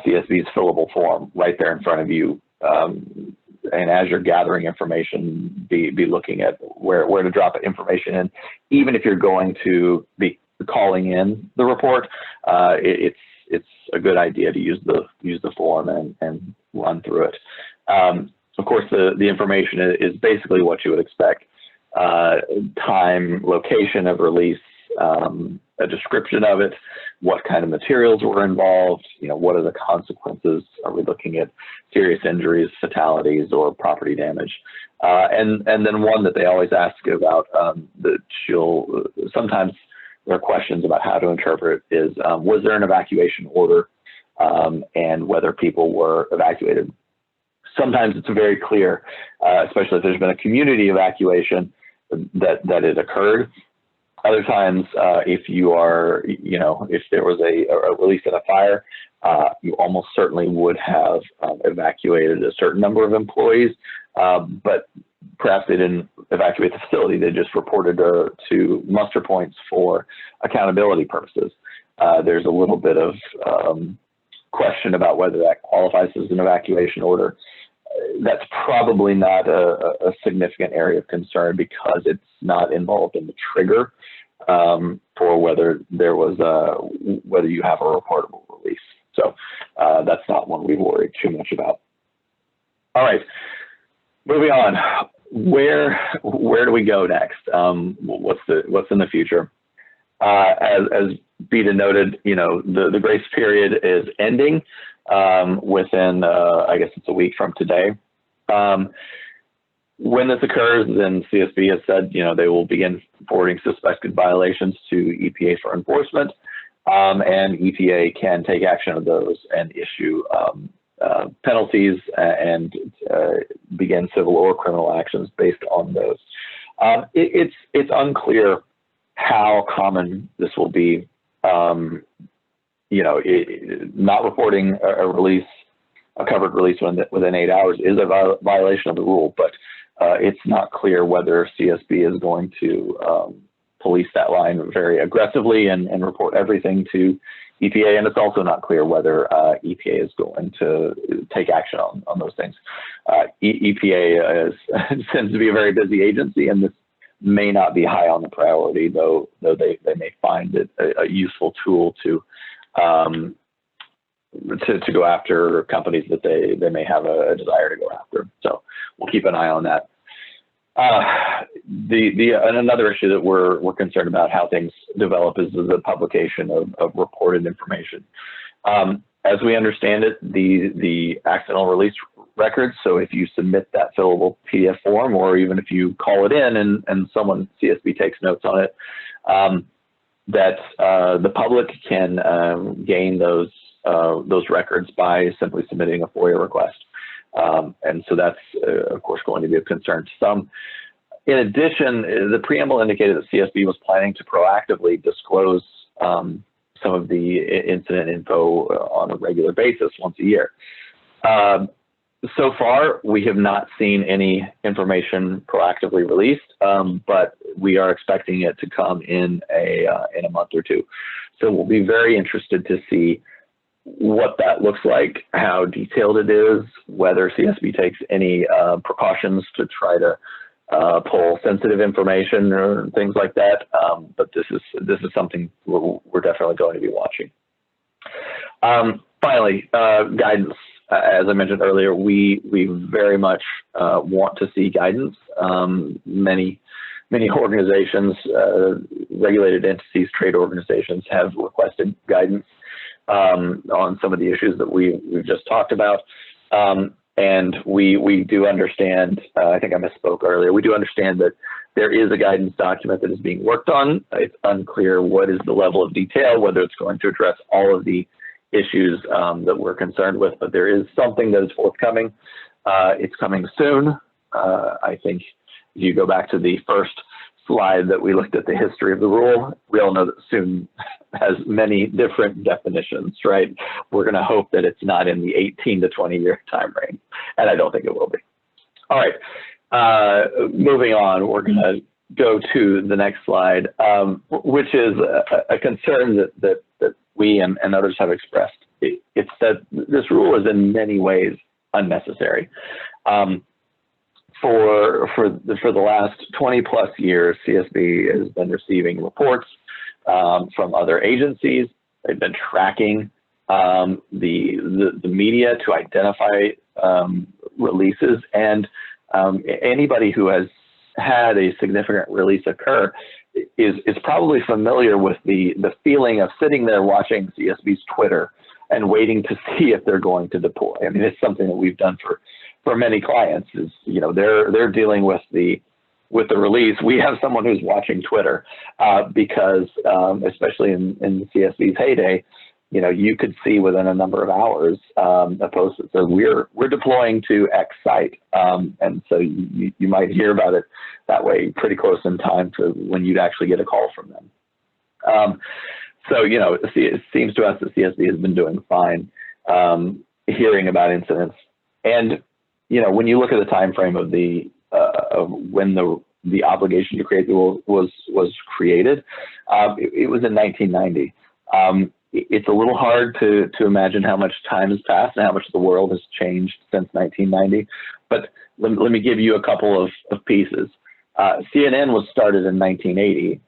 CSB's fillable form right there in front of you. And as you're gathering information, be looking at where to drop information in. Even if you're going to be calling in the report, it's a good idea to use the form and run through it. Of course, the information is basically what you would expect: time, location of release, a description of it, what kind of materials were involved, what are the consequences? Are we looking at serious injuries, fatalities, or property damage? And then one that they always ask about that sometimes there are questions about how to interpret is, was there an evacuation order and whether people were evacuated? Sometimes it's very clear, especially if there's been a community evacuation, that it occurred. Other times, if you are, if there was a release in a fire, you almost certainly would have evacuated a certain number of employees, but perhaps they didn't evacuate the facility. They just reported to muster points for accountability purposes. There's a little bit of question about whether that qualifies as an evacuation order. That's probably not a significant area of concern because it's not involved in the trigger for whether you have a reportable release. So that's not one we worry too much about. All right, moving on. Where do we go next? What's in the future? As Beeta noted, the grace period is ending within, I guess it's a week from today. When this occurs, then CSB has said, they will begin forwarding suspected violations to EPA for enforcement, and EPA can take action on those and issue penalties and begin civil or criminal actions based on those. It's unclear how common this will be. Not reporting a covered release within 8 hours is a violation of the rule, but it's not clear whether CSB is going to police that line very aggressively and report everything to EPA, and it's also not clear whether EPA is going to take action on those things. EPA tends to be a very busy agency, and this may not be high on the priority, though they may find it a useful tool to go after companies that they may have a desire to go after. So we'll keep an eye on that. And another issue that we're concerned about how things develop is the publication of reported information. As we understand it, the accidental release records, so if you submit that fillable PDF form, or even if you call it in and someone, CSB, takes notes on it, that the public can gain those records by simply submitting a FOIA request. And so that's, of course, going to be a concern to some. In addition, the preamble indicated that CSB was planning to proactively disclose some of the incident info on a regular basis once a year. So far, we have not seen any information proactively released, but we are expecting it to come in a month or two. So we'll be very interested to see what that looks like, how detailed it is, whether CSB takes any precautions to try to pull sensitive information or things like that. But this is something we're definitely going to be watching. Finally, guidance. As I mentioned earlier, we very much want to see guidance. Many organizations, regulated entities, trade organizations have requested guidance on some of the issues that we've just talked about. And we do understand, I think I misspoke earlier, we do understand that there is a guidance document that is being worked on. It's unclear what is the level of detail, whether it's going to address all of the issues that we're concerned with, but there is something that is forthcoming. It's coming soon. I think if you go back to the first slide that we looked at the history of the rule, we all know that soon has many different definitions, right? We're going to hope that it's not in the 18 to 20 year time range, and I don't think it will be. All right, moving on, we're going to go to the next slide, which is a concern that we and others have expressed. It's that this rule is in many ways unnecessary. For the last 20 plus years, CSB has been receiving reports from other agencies. They've been tracking the media to identify releases, and anybody who has had a significant release occur is probably familiar with the feeling of sitting there watching CSB's Twitter and waiting to see if they're going to deploy. I mean, it's something that we've done for many clients. Is, you know, they're dealing with the release. We have someone who's watching Twitter because especially in CSB's heyday, you know, you could see within a number of hours a post that says we're deploying to X site, and so you might hear about it that way pretty close in time to when you'd actually get a call from them. So, you know, it seems to us that CSB has been doing fine hearing about incidents, and you know, when you look at the time frame of when the obligation to create the rule was created, it was in 1990. It's a little hard to imagine how much time has passed and how much the world has changed since 1990. But let me give you a couple of pieces. CNN was started in 1980,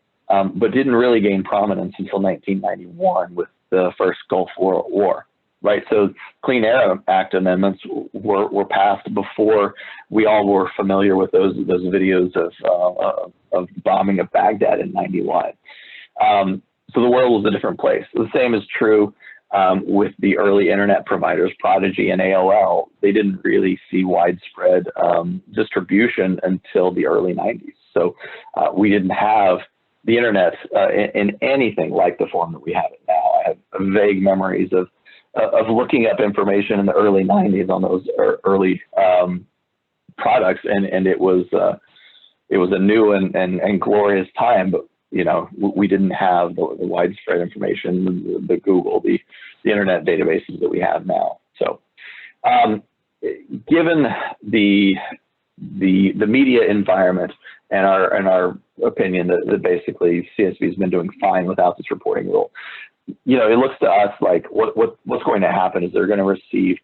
but didn't really gain prominence until 1991 with the first Gulf War. Right, so Clean Air Act amendments were passed before we all were familiar with those videos of bombing of Baghdad in '91. So the world was a different place. The same is true with the early internet providers, Prodigy and AOL. They didn't really see widespread distribution until the early '90s. So we didn't have the internet in anything like the form that we have it now. I have vague memories of looking up information in the early '90s on those early products, and it was a new and glorious time. But you know, we didn't have the widespread information, the Google, the internet databases that we have now. So, given the media environment and our opinion that basically CSB has been doing fine without this reporting rule, you know, it looks to us like what's going to happen is they're going to receive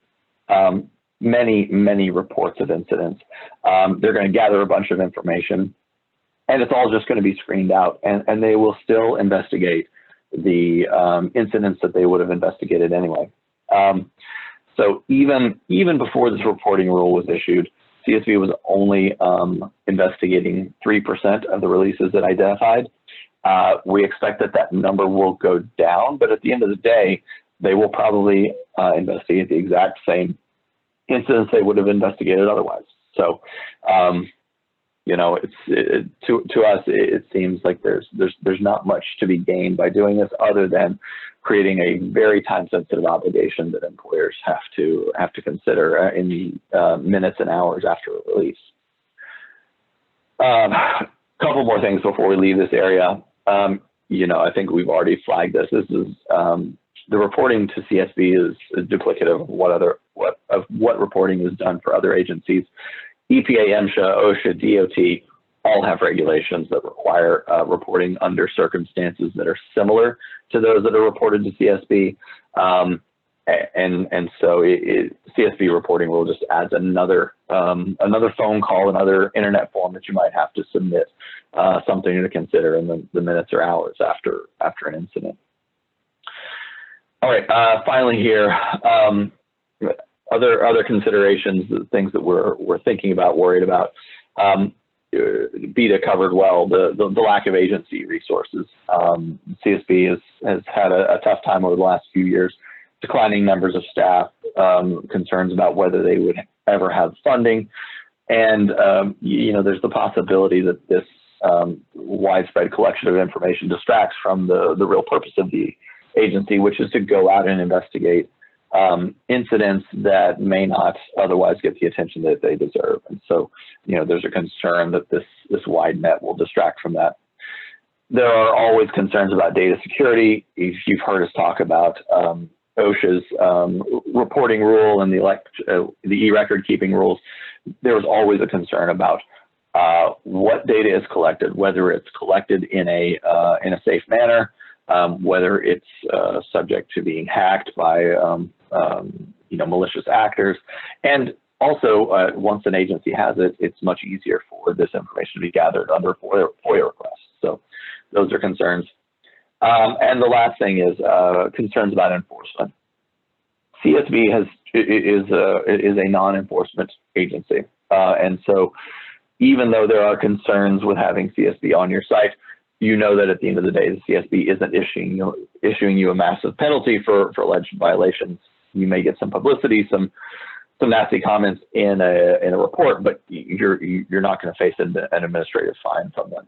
many reports of incidents. They're going to gather a bunch of information, and it's all just going to be screened out, and they will still investigate the incidents that they would have investigated anyway. So even before this reporting rule was issued, CSB was only investigating 3% of the releases that identified. We expect that number will go down, but at the end of the day, they will probably investigate the exact same incidents they would have investigated otherwise. So, you know, to us, it seems like there's not much to be gained by doing this, other than creating a very time-sensitive obligation that employers have to consider in the minutes and hours after a release. Couple more things before we leave this area. You know, I think we've already flagged this. This is the reporting to CSB is duplicative of what reporting is done for other agencies. EPA, MSHA, OSHA, DOT all have regulations that require reporting under circumstances that are similar to those that are reported to CSB. And so CSB reporting rule just adds another phone call, another internet form that you might have to submit something to consider in the minutes or hours after an incident. All right, finally here, other considerations, things that we're thinking about, worried about. Beeta covered well the lack of agency resources. CSB has had a tough time over the last few years. Declining numbers of staff, concerns about whether they would ever have funding, and you know, there's the possibility that this widespread collection of information distracts from the real purpose of the agency, which is to go out and investigate incidents that may not otherwise get the attention that they deserve. And so, you know, there's a concern that this wide net will distract from that. There are always concerns about data security. If you've heard us talk about OSHA's reporting rule and the e-record keeping rules, there was always a concern about what data is collected, whether it's collected in a safe manner, whether it's subject to being hacked by malicious actors, and also once an agency has it, it's much easier for this information to be gathered under FOIA requests. So those are concerns. And the last thing is concerns about enforcement. CSB is a non-enforcement agency, and so even though there are concerns with having CSB on your site, you know that at the end of the day, the CSB isn't issuing you a massive penalty for alleged violations. You may get some publicity, some nasty comments in a report, but you're not going to face an administrative fine from them.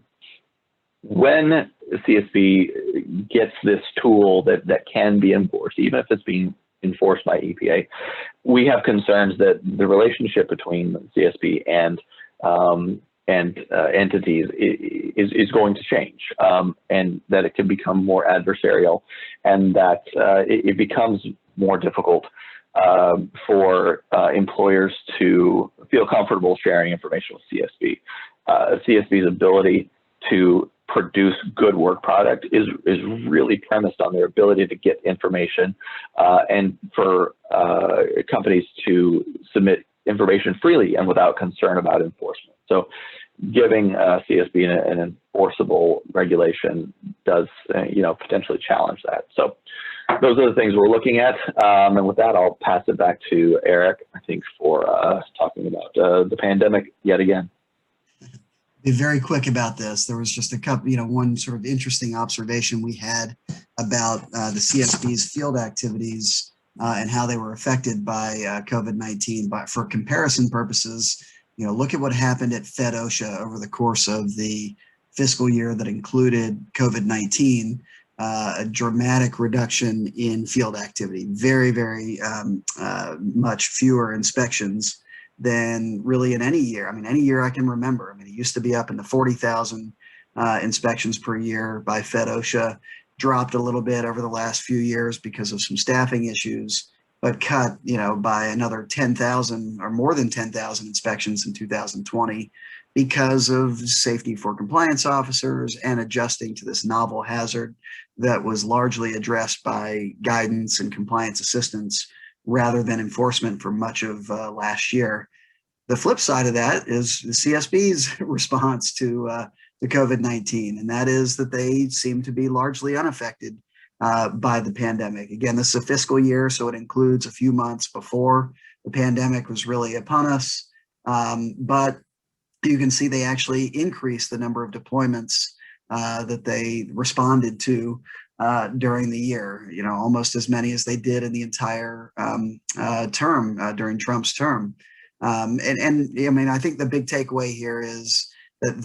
When CSB gets this tool that can be enforced, even if it's being enforced by EPA, we have concerns that the relationship between CSB and entities is going to change, and that it can become more adversarial, and that it becomes more difficult for employers to feel comfortable sharing information with CSB. CSB's ability to produce good work product is really premised on their ability to get information and for companies to submit information freely and without concern about enforcement. So giving CSB an enforceable regulation does potentially challenge that. So those are the things we're looking at. And with that, I'll pass it back to Eric, I think, for talking about the pandemic yet again. Be very quick about this. There was just a couple, one sort of interesting observation we had about the CSB's field activities and how they were affected by COVID-19. But for comparison purposes, look at what happened at Fed OSHA over the course of the fiscal year that included COVID-19, a dramatic reduction in field activity, very, very much fewer inspections than really in any year. I mean, any year I can remember. I mean, it used to be up in the 40,000 inspections per year by Fed OSHA, dropped a little bit over the last few years because of some staffing issues, but cut, by another 10,000 or more than 10,000 inspections in 2020 because of safety for compliance officers and adjusting to this novel hazard that was largely addressed by guidance and compliance assistance rather than enforcement for much of last year. The flip side of that is the CSB's response to COVID-19, and that is that they seem to be largely unaffected by the pandemic. Again, this is a fiscal year, so it includes a few months before the pandemic was really upon us. But you can see they actually increased the number of deployments that they responded to during the year, almost as many as they did in the entire term during Trump's term. And I mean, I think the big takeaway here is that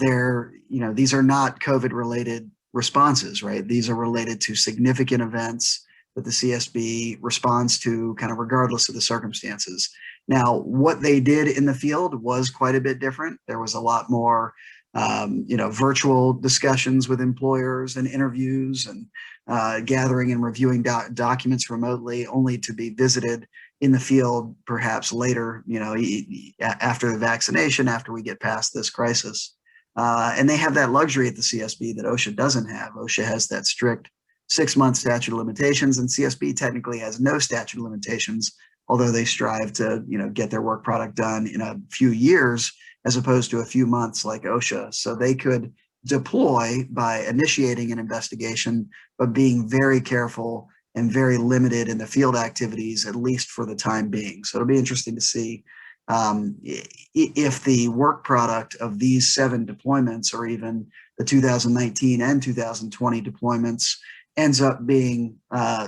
these are not COVID related responses, right? These are related to significant events that the CSB responds to kind of regardless of the circumstances. Now, what they did in the field was quite a bit different. There was a lot more virtual discussions with employers and interviews and gathering and reviewing documents remotely, only to be visited in the field perhaps later, after the vaccination, after we get past this crisis. And they have that luxury at the CSB that OSHA doesn't have. OSHA has that strict 6-month statute of limitations, and CSB technically has no statute of limitations, although they strive to get their work product done in a few years as opposed to a few months like OSHA. So they could deploy by initiating an investigation, but being very careful and very limited in the field activities, at least for the time being. So it'll be interesting to see if the work product of these 7 deployments, or even the 2019 and 2020 deployments, ends up being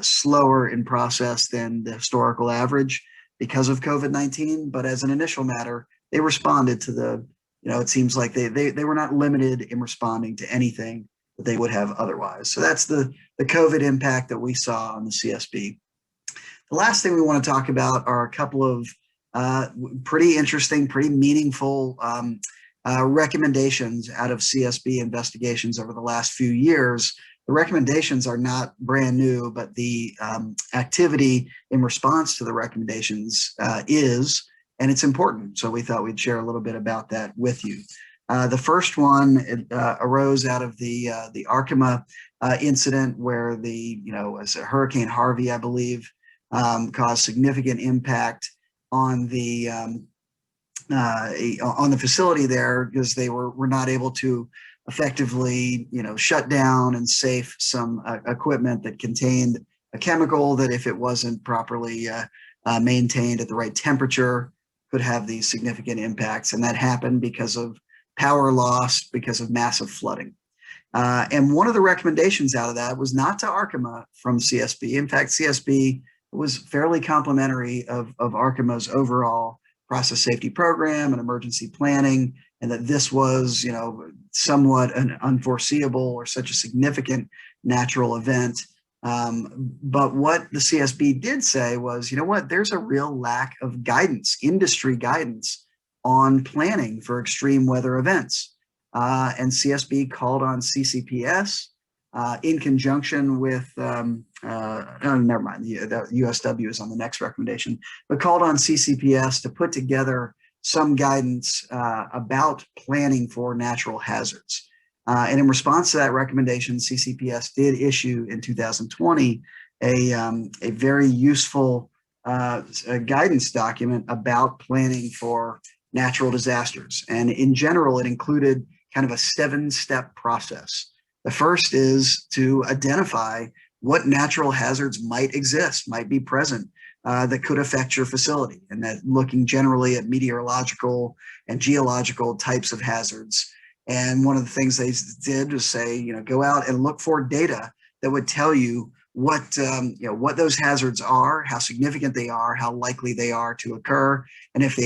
slower in process than the historical average because of COVID-19. But as an initial matter, they responded to the, it seems like they were not limited in responding to anything that they would have otherwise. So that's the COVID impact that we saw on the CSB. The last thing we want to talk about are a couple of pretty interesting, pretty meaningful recommendations out of CSB investigations over the last few years the recommendations are not brand new, but the activity in response to the recommendations is, and it's important. So we thought we'd share a little bit about that with you. The first one arose out of the Arkema incident, where as a Hurricane Harvey, I believe, caused significant impact on the facility there, because they were not able to effectively, shut down and safe some equipment that contained a chemical that, if it wasn't properly maintained at the right temperature, could have these significant impacts. And that happened because of power loss, because of massive flooding. And one of the recommendations out of that was not to Arkema from CSB. In fact, CSB was fairly complimentary of Arkema's overall process safety program and emergency planning, and that this was, somewhat an unforeseeable or such a significant natural event. But what the CSB did say was, there's a real lack of guidance, industry guidance on planning for extreme weather events. And CSB called on CCPS in conjunction with, never mind, the USW is on the next recommendation, but called on CCPS to put together some guidance about planning for natural hazards. And in response to that recommendation, CCPS did issue in 2020 a very useful guidance document about planning for natural disasters. And in general, it included kind of a 7-step process. The first is to identify what natural hazards might exist, might be present, that could affect your facility, and that looking generally at meteorological and geological types of hazards. And one of the things they did was say, go out and look for data that would tell you what those hazards are, how significant they are, how likely they are to occur, and if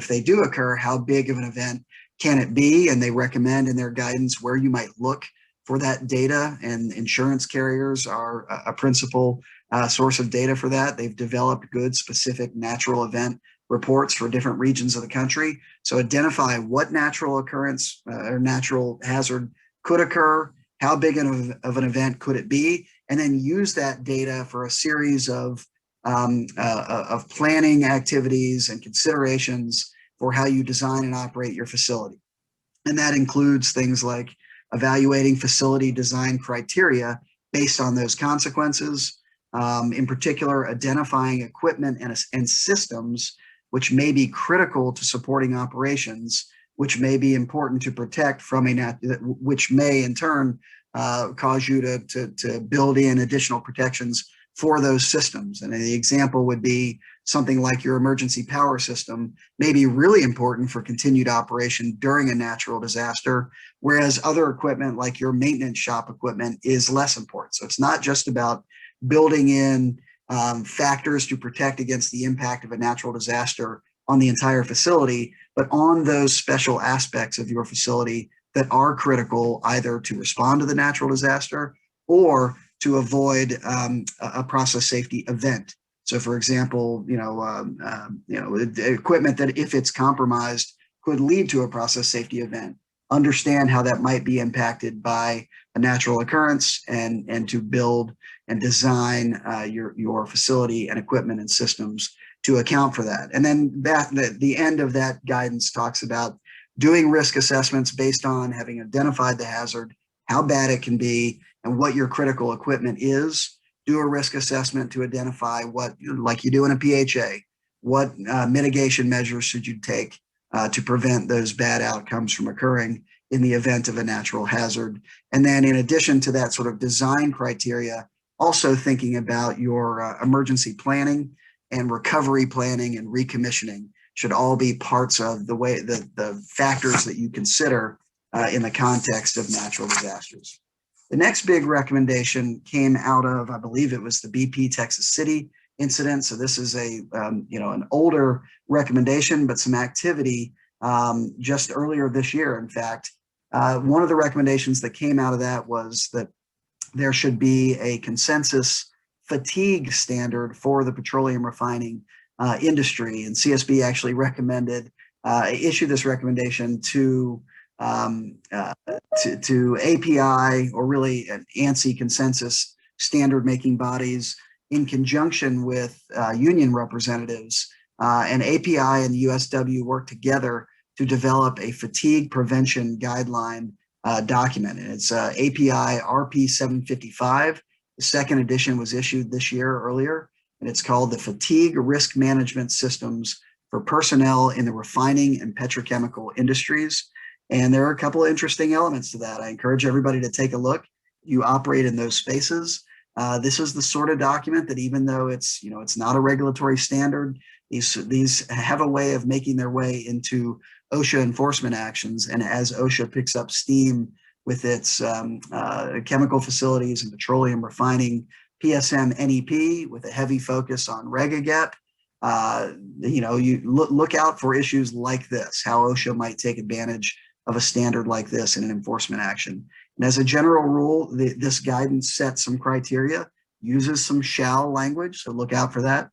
they do occur, how big of an event can it be. And they recommend in their guidance where you might look for that data, and insurance carriers are a principal source of data for that. They've developed good specific natural event reports for different regions of the country. So identify what natural occurrence or natural hazard could occur, how big of an event could it be, and then use that data for a series of planning activities and considerations for how you design and operate your facility. And that includes things like evaluating facility design criteria based on those consequences. In particular, identifying equipment and systems which may be critical to supporting operations, which may be important to protect from which may in turn cause you to build in additional protections for those systems. And the example would be something like your emergency power system may be really important for continued operation during a natural disaster, whereas other equipment like your maintenance shop equipment is less important. So it's not just about building in factors to protect against the impact of a natural disaster on the entire facility, but on those special aspects of your facility that are critical either to respond to the natural disaster or to avoid a process safety event. So, for example, equipment that, if it's compromised, could lead to a process safety event. Understand how that might be impacted by a natural occurrence, and to build and design your facility and equipment and systems to account for that. And then the end of that guidance talks about doing risk assessments based on having identified the hazard, how bad it can be, and what your critical equipment is. Do a risk assessment to identify what, like you do in a PHA, what mitigation measures should you take to prevent those bad outcomes from occurring in the event of a natural hazard. And then in addition to that sort of design criteria, also thinking about your emergency planning and recovery planning and recommissioning should all be parts of the factors that you consider in the context of natural disasters. The next big recommendation came out of, I believe it was the BP Texas City incident. So this is an older recommendation, but some activity just earlier this year. In fact, one of the recommendations that came out of that was that there should be a consensus fatigue standard for the petroleum refining industry. And CSB actually issued this recommendation to to API, or really an ANSI consensus standard making bodies, in conjunction with union representatives. And API and the USW work together to develop a fatigue prevention guideline document. And it's API RP 755. The second edition was issued this year earlier, and it's called the Fatigue Risk Management Systems for Personnel in the Refining and Petrochemical Industries. And there are a couple of interesting elements to that. I encourage everybody to take a look. You operate in those spaces. This is the sort of document that, even though it's not a regulatory standard, these have a way of making their way into OSHA enforcement actions. And as OSHA picks up steam with its chemical facilities and petroleum refining, PSM NEP with a heavy focus on RegAGEP, you look out for issues like this, how OSHA might take advantage of a standard like this in an enforcement action. And as a general rule, this guidance sets some criteria, uses some shall language, so look out for that,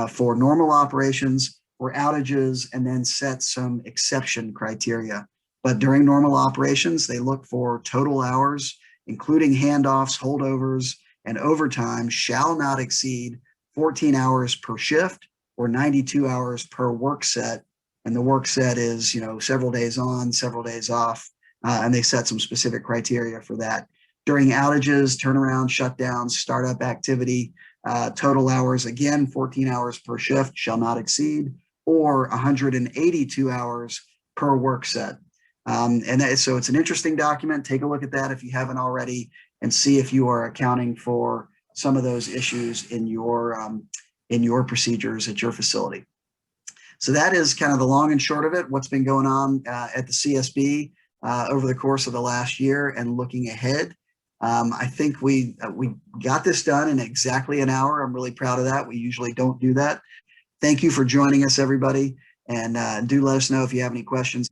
for normal operations, for outages, and then set some exception criteria. But during normal operations, they look for total hours, including handoffs, holdovers, and overtime, shall not exceed 14 hours per shift or 92 hours per work set. And the work set is, several days on, several days off, and they set some specific criteria for that. During outages, turnaround, shutdowns, startup activity, total hours, again, 14 hours per shift shall not exceed, or 182 hours per work set. So it's an interesting document. Take a look at that if you haven't already, and see if you are accounting for some of those issues in your procedures at your facility. So that is kind of the long and short of it, what's been going on at the CSB over the course of the last year and looking ahead. I think we got this done in exactly an hour. I'm really proud of that. We usually don't do that. Thank you for joining us, everybody. And do let us know if you have any questions.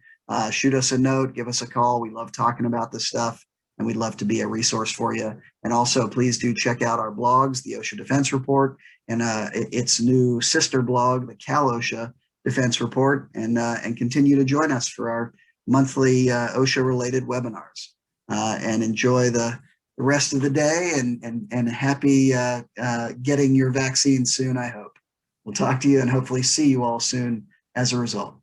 Shoot us a note, give us a call. We love talking about this stuff, and we'd love to be a resource for you. And also, please do check out our blogs, the OSHA Defense Report, and its new sister blog, the Cal OSHA Defense Report, and continue to join us for our monthly OSHA-related webinars. And enjoy the rest of the day, and happy getting your vaccine soon, I hope. We'll talk to you and hopefully see you all soon as a result.